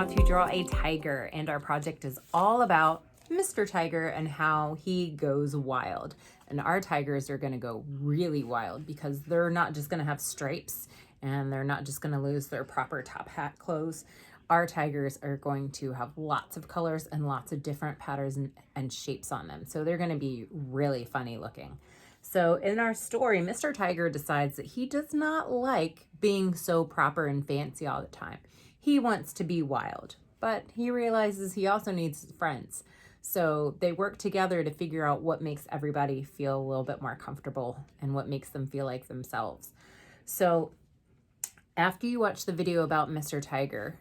how to draw a tiger, and our project is all about Mr. Tiger and how he goes wild. And our tigers are going to go really wild because they're not just going to have stripes and they're not just going to lose their proper top hat clothes. Our tigers are going to have lots of colors and lots of different patterns and shapes on them. So they're going to be really funny looking. So in our story, Mr. Tiger decides that he does not like being so proper and fancy all the time. He wants to be wild, but he realizes he also needs friends. So they work together to figure out what makes everybody feel a little bit more comfortable and what makes them feel like themselves. So after you watch the video about Mr. Tiger,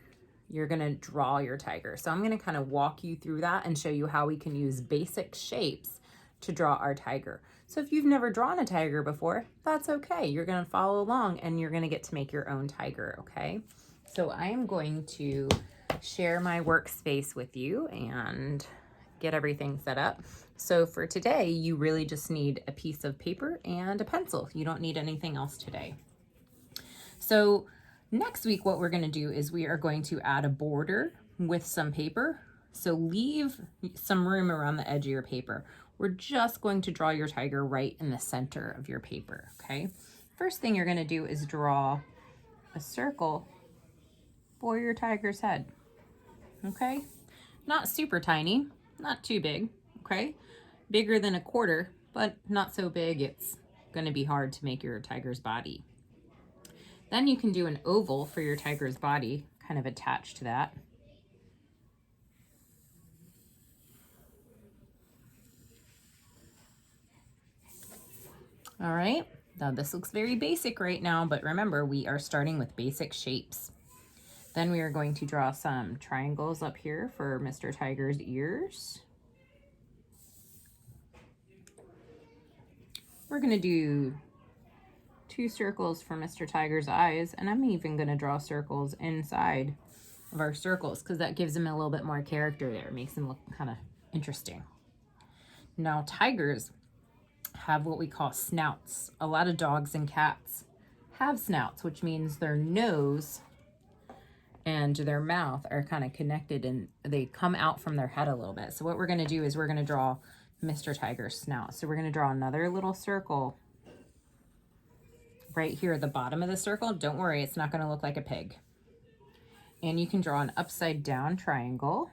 you're going to draw your tiger. So I'm going to kind of walk you through that and show you how we can use basic shapes to draw our tiger. So if you've never drawn a tiger before, that's okay. You're going to follow along and you're going to get to make your own tiger, okay? So I am going to share my workspace with you and get everything set up. So for today, you really just need a piece of paper and a pencil. You don't need anything else today. So next week, what we're going to do is we are going to add a border with some paper. So leave some room around the edge of your paper. We're just going to draw your tiger right in the center of your paper, okay? First thing you're going to do is draw a circle for your tiger's head, okay? Not super tiny, not too big, okay? Bigger than a quarter, but not so big it's going to be hard to make your tiger's body. Then you can do an oval for your tiger's body, kind of attached to that. All right, now this looks very basic right now, but remember, we are starting with basic shapes. Then we are going to draw some triangles up here for Mr. Tiger's ears. We're going to do 2 circles for Mr. Tiger's eyes, and I'm even going to draw circles inside of our circles because that gives him a little bit more character there. It makes him look kind of interesting. Now, tigers have what we call snouts. A lot of dogs and cats have snouts, which means their nose and their mouth are kind of connected and they come out from their head a little bit. So what we're going to do is we're going to draw Mr. Tiger's snout. So we're going to draw another little circle right here at the bottom of the circle. Don't worry, it's not going to look like a pig. And you can draw an upside down triangle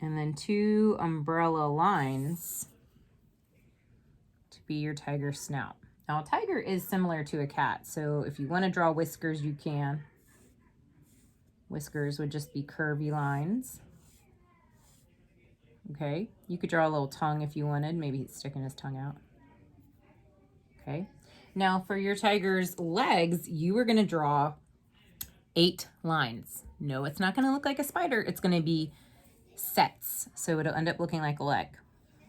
and then 2 umbrella lines to be your tiger snout. Now, a tiger is similar to a cat, so if you want to draw whiskers, you can. Whiskers would just be curvy lines. Okay, you could draw a little tongue if you wanted, maybe he's sticking his tongue out. Okay, now for your tiger's legs, you are going to draw 8 lines. No, it's not going to look like a spider. It's going to be sets, so it'll end up looking like a leg.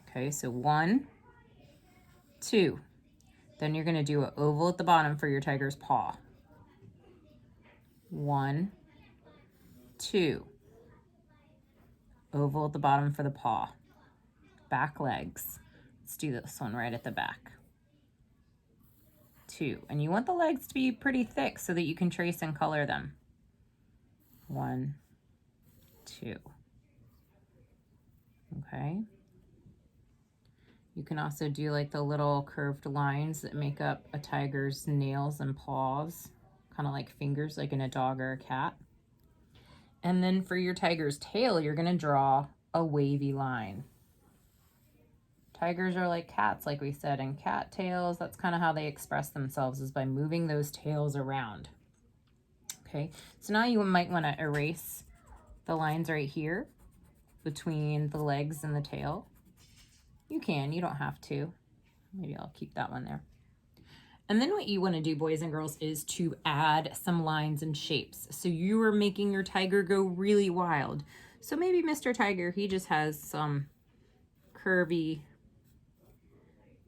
Okay, so 1, 2. Then you're going to do an oval at the bottom for your tiger's paw. 1, 2. Oval at the bottom for the paw. Back legs. Let's do this one right at the back. 2. And you want the legs to be pretty thick so that you can trace and color them. 1, 2. Okay. You can also do like the little curved lines that make up a tiger's nails and paws, kind of like fingers, like in a dog or a cat. And then for your tiger's tail, you're going to draw a wavy line. Tigers are like cats, like we said, and cat tails, that's kind of how they express themselves, is by moving those tails around. Okay, so now you might want to erase the lines right here between the legs and the tail. You can, you don't have to. Maybe I'll keep that one there. And then what you want to do, boys and girls, is to add some lines and shapes. So you are making your tiger go really wild. So maybe Mr. Tiger, he just has some curvy,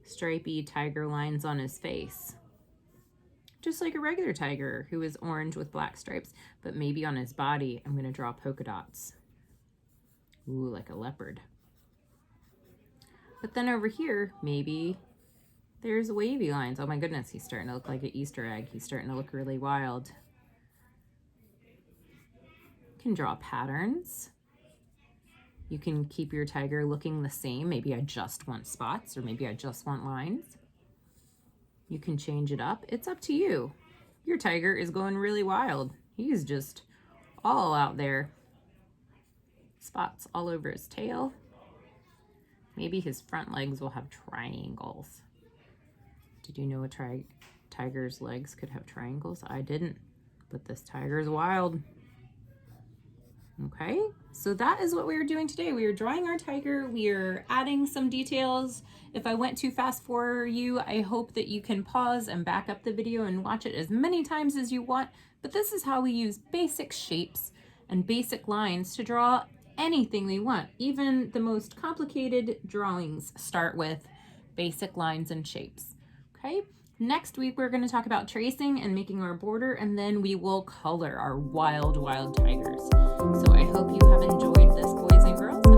stripy tiger lines on his face. Just like a regular tiger who is orange with black stripes. But maybe on his body, I'm going to draw polka dots. Ooh, like a leopard. But then over here, maybe there's wavy lines. Oh my goodness, he's starting to look like an Easter egg. He's starting to look really wild. You can draw patterns. You can keep your tiger looking the same. Maybe I just want spots, or maybe I just want lines. You can change it up. It's up to you. Your tiger is going really wild. He's just all out there. Spots all over his tail. Maybe his front legs will have triangles. Did you know a tiger's legs could have triangles? I didn't, but this tiger is wild. Okay, so that is what we are doing today. We are drawing our tiger. We are adding some details. If I went too fast for you, I hope that you can pause and back up the video and watch it as many times as you want. But this is how we use basic shapes and basic lines to draw anything we want. Even the most complicated drawings start with basic lines and shapes. Okay, next week we're going to talk about tracing and making our border, and then we will color our wild, wild tigers. So I hope you have enjoyed this, boys and girls.